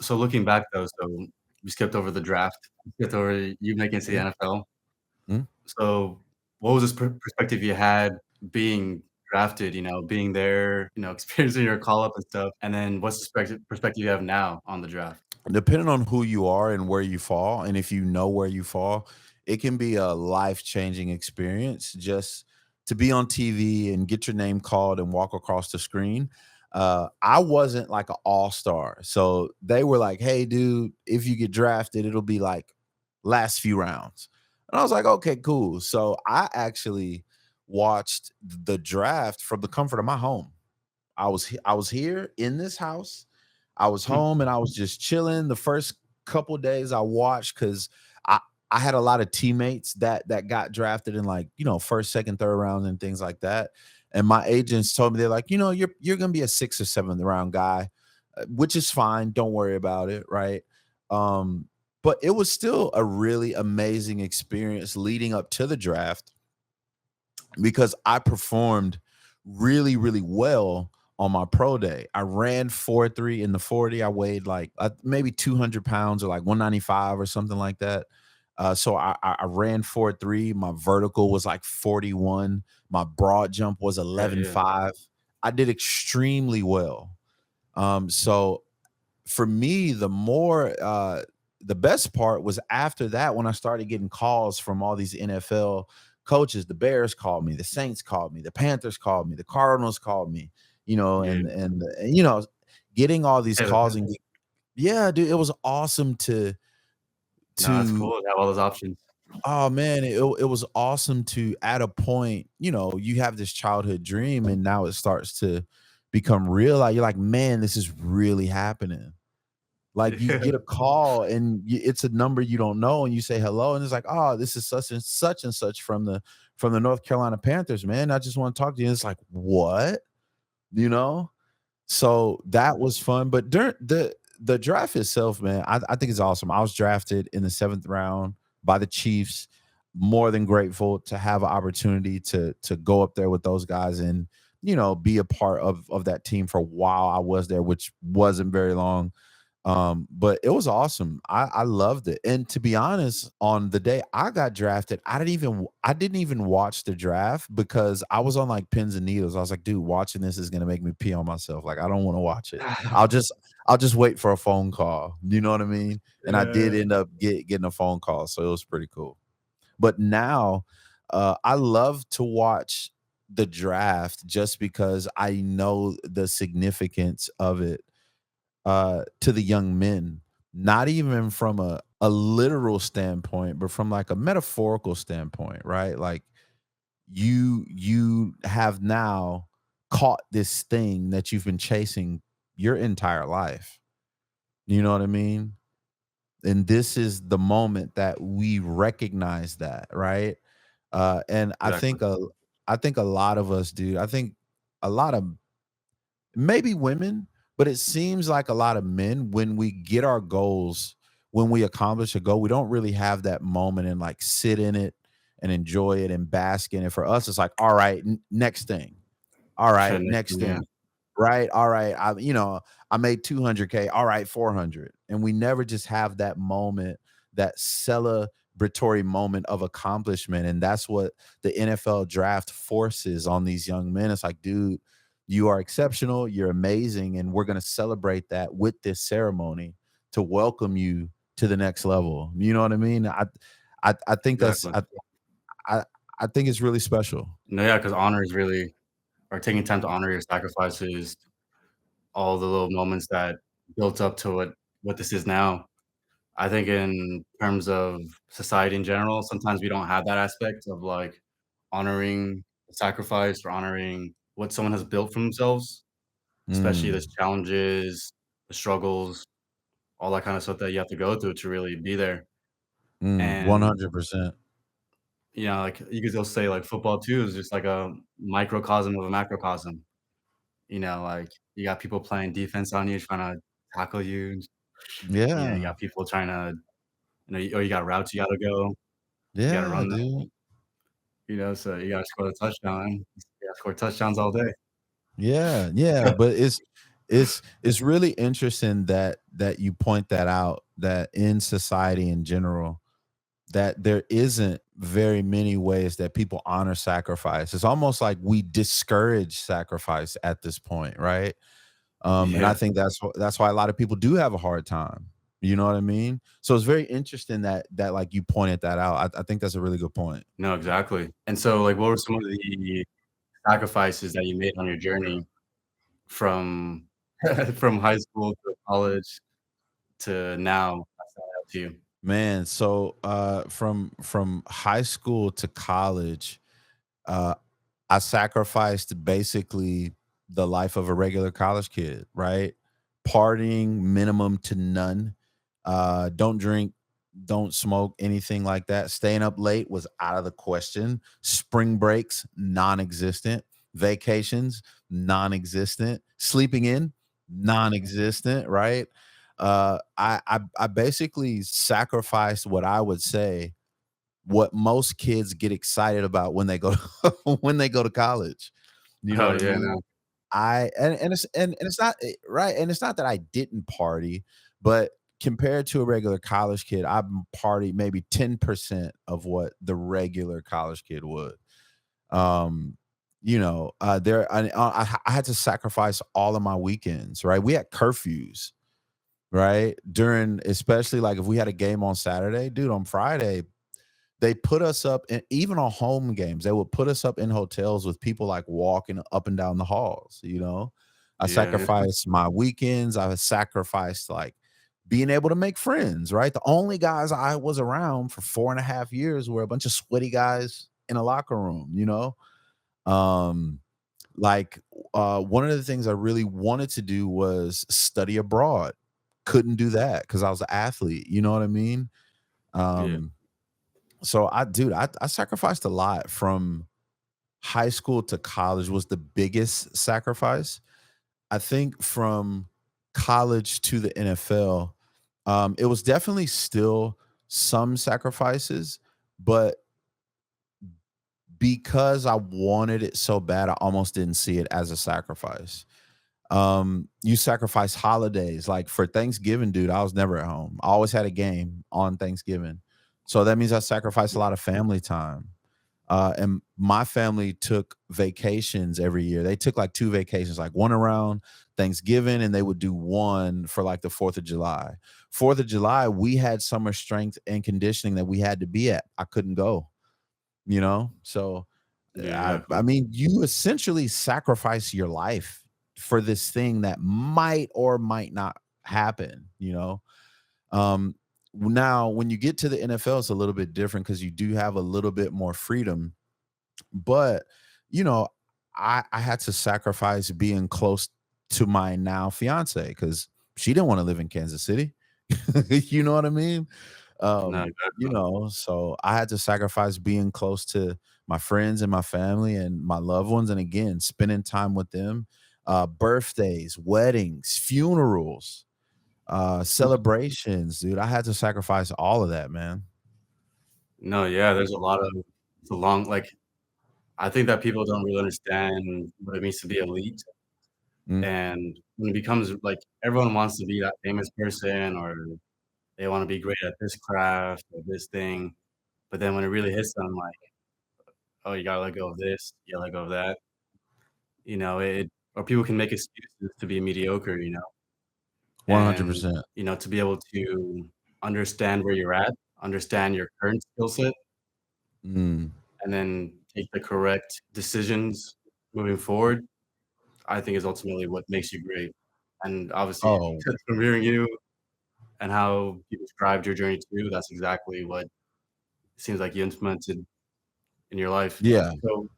So looking back though, so we skipped over the draft, we skipped over you making it to the Mhm, NFL. mhm, So what was this perspective you had being drafted, being there, experiencing your call up and stuff, and then what's the perspective you have now on the draft? depending on who you are and where you fall, and if you know where you fall, it can be a life-changing experience just to be on TV and get your name called and walk across the screen. I wasn't like an all-star, so they were like, "Hey, dude, if you get drafted, it'll be like last few rounds." And I was like, "Okay, cool." So I actually watched the draft from the comfort of my home. I was here in this house. I was Hmm, home and I was just chilling. The first couple days I watched because I I had a lot of teammates that got drafted in like first, second, third round and things like that. And my agents told me they're like, you're gonna be a sixth or seventh round guy, which is fine. Don't worry about it, right? Um, but it was still a really amazing experience leading up to the draft because I performed really, really well on my pro day. I ran 4.3 in the 40. I weighed like maybe 200 pounds or like 195 or something like that. So I ran 4.3. My vertical was like 41. My broad jump was yeah, yeah. 11.5. I did extremely well. So for me, the best part was after that when I started getting calls from all these NFL coaches. The Bears called me, the Saints called me, the Panthers called me, the Cardinals called me, Yeah. and getting all these Hey, the calls and Panthers. yeah, dude, it was awesome No, that's to cool to have all those options. oh man, it was awesome to at a point, you have this childhood dream and now it starts to become real. Like you're like, man, this is really happening. Like, you Yeah. get a call and it's a number you don't know, and you say hello, and it's like, "Oh, this is such and such from the North Carolina Panthers, man. I just want to talk to you." And it's like, "What?" You know? So that was fun. But during the draft itself, man, I think it's awesome. I was drafted in the seventh round by the Chiefs. More than grateful to have an opportunity to go up there with those guys and be a part of that team for a while. I was there, which wasn't very long. But it was awesome. I loved it. And to be honest, on the day I got drafted, I didn't even watch the draft because I was on like pins and needles. I was like, dude, watching this is gonna make me pee on myself. Like, I don't want to watch it. I'll just wait for a phone call. You know what I mean? And I did Yeah. end up getting a phone call, so it was pretty cool. But now, I love to watch the draft just because I know the significance of it to the young men, not even from a literal standpoint, but from like a metaphorical standpoint, right? Like you have now caught this thing that you've been chasing your entire life. You know what I mean? And this is the moment that we recognize that, right? And Exactly. I think a lot of us do. I think a lot of maybe women, but it seems like a lot of men, when we get our goals, when we accomplish a goal, we don't really have that moment and like sit in it and enjoy it and bask in it. For us, it's like, all right, next thing. All Sure, right, next next thing, yeah. thing. Right. All right. I made 200K. All right, 400. And we never just have that moment, that celebratory moment of accomplishment. And that's what the NFL draft forces on these young men. It's like, dude, you are exceptional. You're amazing. And we're going to celebrate that with this ceremony to welcome you to the next level. You know what I mean? I think Exactly. I, I think it's really special. No, yeah, because honor is really or taking time to honor your sacrifices, all the little moments that built up to what this is now. I think in terms of society in general, sometimes we don't have that aspect of, like, honoring the sacrifice or honoring what someone has built for themselves, especially the Mm, challenges, the struggles, all that kinda stuff that you have to go through to really be there, and 100%. like, you could also say, like, football too is just like a microcosm of a macrocosm, like, you got people playing defense on you, trying to tackle you, you Yeah. got people trying to or you got routes you gotta go, you gotta Yeah, run dude. them, so you gotta score the touchdown, you gotta score touchdowns all day. Yeah, yeah, but it's really interesting that you point that out, that in society in general, that there isn't very many ways that people honor sacrifice. It's almost like we discourage sacrifice at this point, right? And I Yeah. think that's why a lot of people do have a hard time. You know what I mean? So it's very interesting that like you pointed that out. I think that's a really good point. No, exactly. And so, like, what were some of the sacrifices that you made on your journey from from high school to college to now? That's up to you. Man, so from high school to college, uh I sacrificed basically the life of a regular college kid, right? Partying minimum to none. Don't drink, don't smoke, anything like that. Staying up late was out of the question. Spring breaks, non-existent. Vacations, non-existent. Sleeping in, non-existent, right? I basically sacrificed what I would say what most kids get excited about when they go when they go to college. You know Oh, what I yeah, mean? no. I and it's not right, and it's not that I didn't party, but compared to a regular college kid, I partied maybe 10% of what the regular college kid would. Um, I had to sacrifice all of my weekends, right? We had curfews, right? During especially like if we had a game on Saturday, dude, on Friday, they put us up and even on home games, they would put us up in hotels with people, like, walking up and down the halls, you know? I Yeah, yeah. sacrificed my weekends, I sacrificed, like, being able to make friends, right? The only guys I was around for 4.5 years were a bunch of sweaty guys in a locker room, you know? Um, like, one of the things I really wanted to do was study abroad. Couldn't do that because I was an athlete, you know what I mean? Yeah. Um so I sacrificed a lot from high school to college was the biggest sacrifice. I think from college to the NFL, it was definitely still some sacrifices, but because I wanted it so bad, I almost didn't see it as a sacrifice. You sacrifice holidays. Like for Thanksgiving, dude, I was never at home. I always had a game on Thanksgiving. So that means I sacrificed a lot of family time. And my family took vacations every year. They took like two vacations, like one around Thanksgiving, and they would do one for like the 4th of July. 4th of July, we had summer strength and conditioning that we had to be at. I couldn't go, you know? So Yeah, I exactly. mean, you essentially sacrifice your life for this thing that might or might not happen, you know? Um, Now, when you get to the NFL, it's a little bit different because you do have a little bit more freedom, but, you know, I had to sacrifice being close to my now fiance because she didn't want to live in Kansas City. You know what I mean? No, exactly. So I had to sacrifice being close to my friends and my family and my loved ones. And again, spending time with them, birthdays, weddings, funerals, celebrations, dude. I had to sacrifice all of that, man. No, yeah, there's a lot of it's a long like, I think that people don't really understand what it means to be elite, Mm, and when it becomes like, everyone wants to be that famous person, or they wanna be great at this craft or this thing, but then when it really hits them, like, "Oh, you gotta let go of this, you gotta let go of that," or people can make excuses to be mediocre, and, 100%. to be able to understand where you're at, understand your current skill set, Mm. and then take the correct decisions moving forward, I think is ultimately what makes you great. And obviously, Oh, from hearing you and how you described your journey too, that's exactly what it seems like you implemented in your life. yeah. So,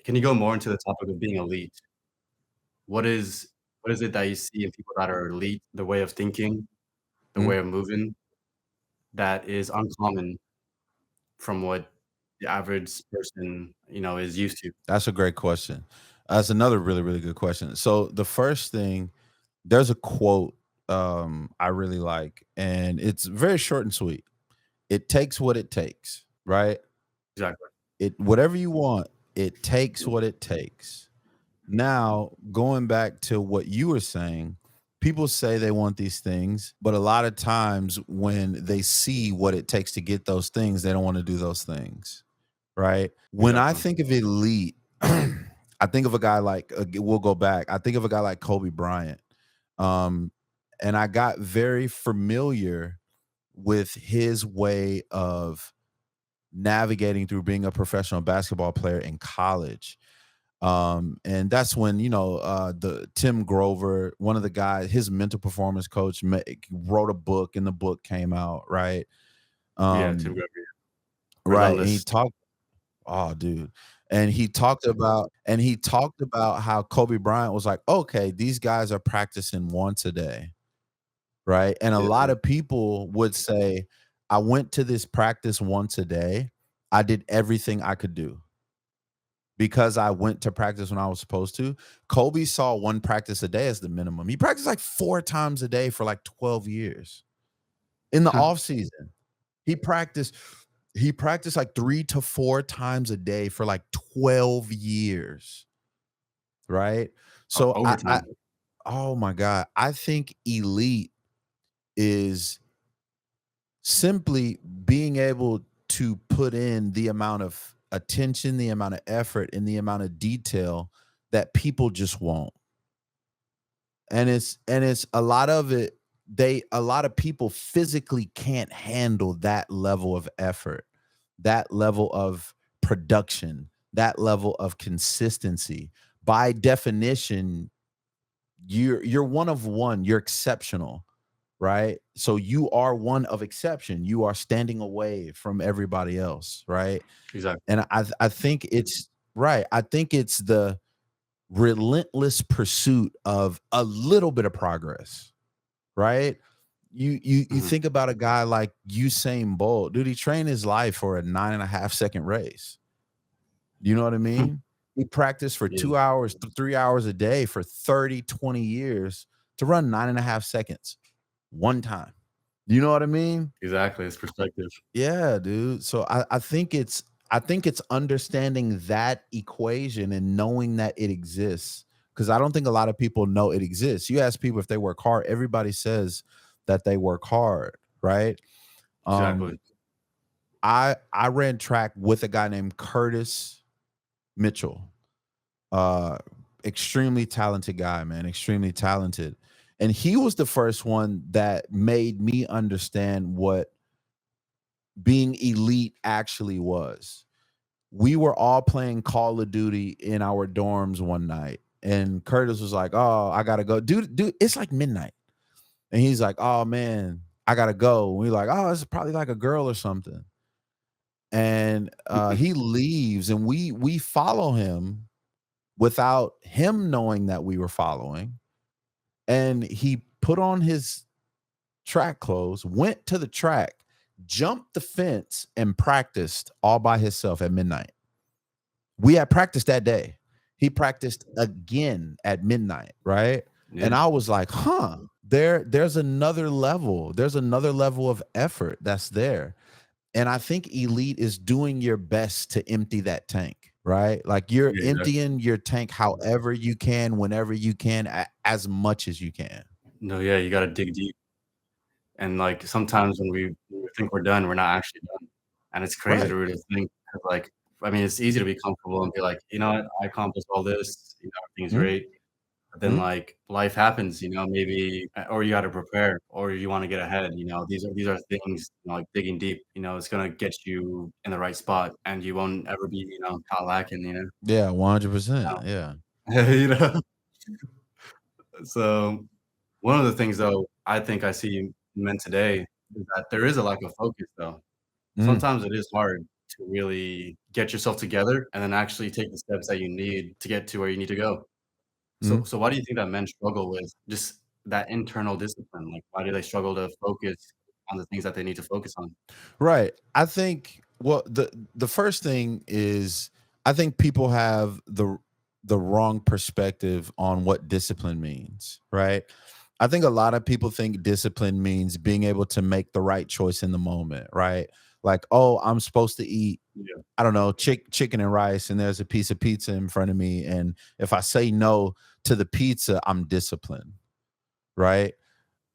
can you go more into the topic of being elite? What is what is it that you see in people that are elite, the way of thinking, the Mm. way of moving, that is uncommon from what the average person, is used to? That's a great question. That's another really, really good question. So the first thing, there's a quote I really like, and it's very short and sweet. It takes what it takes, right? Exactly. It whatever you want, it takes Yeah. what it takes. Now, going back to what you were saying, people say they want these things, but a lot of times when they see what it takes to get those things, they don't want to do those things, right? When I Exactly. think of elite, I think of a guy like we'll go back. I think of a guy like Kobe Bryant. Um, and I got very familiar with his way of navigating through being a professional basketball player in college. And that's when, the Tim Grover, one of the guys, his mental performance coach, wrote a book, and the book came out, right? Yeah, Tim um Gregory. right, and he Relentless. talked, oh dude, and he talked about how Kobe Bryant was like, okay, these guys are practicing once a day, right? And a lot Yeah. of people would say, I went to this practice once a day, I did everything I could do because I went to practice when I was supposed to. Kobe saw one practice a day as the minimum. He practiced like 4 times a day for like 12 years. In the off season, he practiced he practiced like 3 to 4 times a day for like 12 years, right? So I Overtime. oh my god, I think elite is simply being able to put in the amount of attention, the amount of effort, and the amount of detail that people just won't. And it's a lot of it, a lot of people physically can't handle that level of effort, that level of production, that level of consistency. By definition, you're one of one, you're exceptional, right? So you are one of exception. You are standing away from everybody else, right? Exactly. And I think it's right. I think it's the relentless pursuit of a little bit of progress, right? You Mhm. think about a guy like Usain Bolt, dude. He trained his life for a 9.5 second race. You know what I mean? He practiced for Yeah, 2 hours, 3 hours a day for 30, 20 years to run 9.5 seconds one time. You know what I mean? exactly, it's perspective. Yeah, dude. So I think it's understanding that equation and knowing that it exists. Because I don't think a lot of people know it exists. You ask people if they work hard, everybody says that they work hard, right? Um, Exactly. I ran track with a guy named Curtis Mitchell. Uh Extremely talented guy, man, extremely talented. And he was the first one that made me understand what being elite actually was. We were all playing Call of Duty in our dorms one night, and Curtis was like, "Oh, I gotta go, dude. It's like midnight," and he's like, "Oh man, I gotta go." And we're like, "Oh, it's probably like a girl or something." And he leaves, and we follow him without him knowing that we were following. And he put on his track clothes, went to the track, jumped the fence, and practiced all by himself at midnight. We had practiced that day. He practiced again at midnight, right? Yeah, And I was like, huh, there's another level. There's another level of effort that's there. And I think elite is doing your best to empty that tank, right? Like you're yeah, exactly. emptying your tank however you can, whenever you can, as much as you can. No, yeah, you gotta dig deep, and, like, sometimes when we think we're done, we're not actually done, and it's crazy to Right. really think 'cause, like, I mean, it's easy to be comfortable and be like, "You know what? I accomplished all this, everything's Mhm, great," but then, mhm. like, life happens, maybe or you gotta prepare, or you wanna get ahead, these are things, like, digging deep, it's gonna get you in the right spot, and you won't ever be, caught lacking, Yeah, Uh, 100%. Yeah. you know? So, one of the things, though, I think I see in men today is that there is a lack of focus, though. Mm, Sometimes it is hard to really get yourself together and then actually take the steps that you need to get to where you need to go. So mm. so why do you think that men struggle with just that internal discipline? Like, why do they struggle to focus on the things that they need to focus on? Right. I think, well, the first thing is, I think people have the wrong perspective on what discipline means, right? I think a lot of people think discipline means being able to make the right choice in the moment, right? Like, oh, I'm supposed to eat Yeah, I don't know, chicken and rice, and there's a piece of pizza in front of me, and if I say no to the pizza, I'm disciplined, right?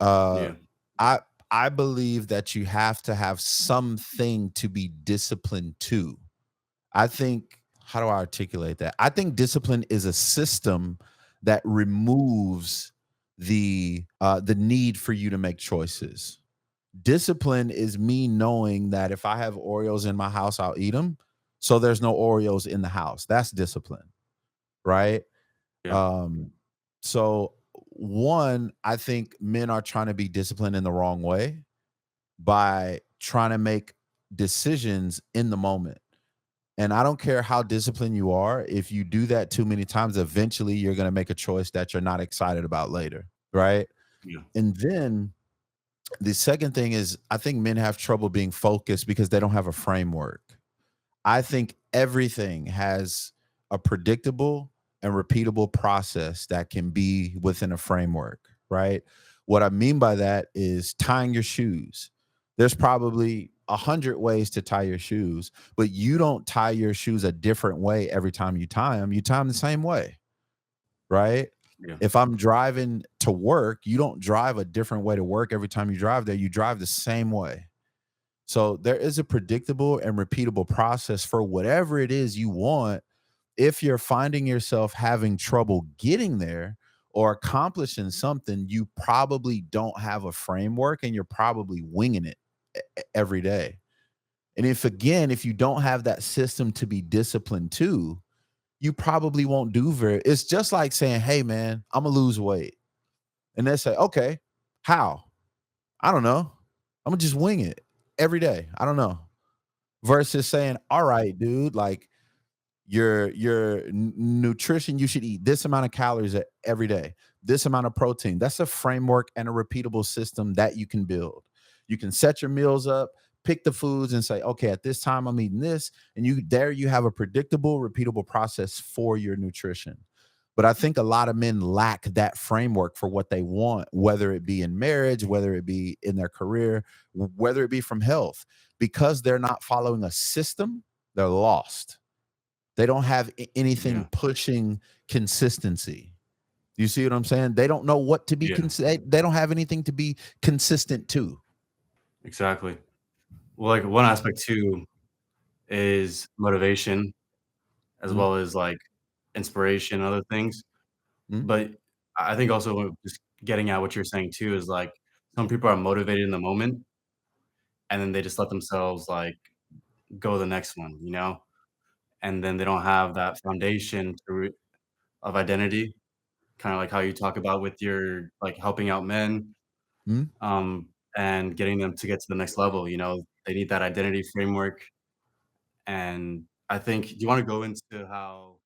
Uh, yeah, I I believe that you have to have something to be disciplined to. I think how do I articulate that? I think discipline is a system that removes the need for you to make choices. Discipline is me knowing that if I have Oreos in my house, I'll eat them. So there's no Oreos in the house. That's discipline, right? yeah, Um, so one, I think men are trying to be disciplined in the wrong way by trying to make decisions in the moment. And I don't care how disciplined you are, if you do that too many times, eventually you're going to make a choice that you're not excited about later, right? yeah, And then the second thing is I think men have trouble being focused because they don't have a framework. I think everything has a predictable and repeatable process that can be within a framework, right? What I mean by that is tying your shoes. There's probably 100 ways to tie your shoes, but you don't tie your shoes a different way every time you tie them. You tie them the same way, right? yeah, If I'm driving to work, you don't drive a different way to work every time you drive there. You drive the same way. So there is a predictable and repeatable process for whatever it is you want. If you're finding yourself having trouble getting there or accomplishing something, you probably don't have a framework and you're probably winging it every day. And if you don't have that system to be disciplined to, you probably won't do very. It's just like saying, "Hey man, I'm gonna lose weight." And they say, "Okay, how?" I don't know. I'm gonna just wing it every day. I don't know. Versus saying, "All right, dude, like your nutrition, you should eat this amount of calories every day, this amount of protein." That's a framework and a repeatable system that you can build. You can set your meals up, pick the foods, and say, "Okay, at this time I'm eating this," and you have a predictable, repeatable process for your nutrition. But I think a lot of men lack that framework for what they want, whether it be in marriage, whether it be in their career, whether it be from health, because they're not following a system. They're lost. They don't have anything yeah, pushing consistency. You see what I'm saying? They don't know what to be yeah, they don't have anything to be consistent to. exactly. Well, like, one aspect too is motivation as Mhm, well as, like, inspiration, and other things, mhm, but I think also just getting at what you're saying too is, like, some people are motivated in the moment, and then they just let themselves, like, go to the next one, you know? And then they don't have that foundation to of identity, kinda like how you talk about with your like, helping out men, mhm. and getting them to get to the next level, you know? They need that identity framework, and I think do you wanna go into how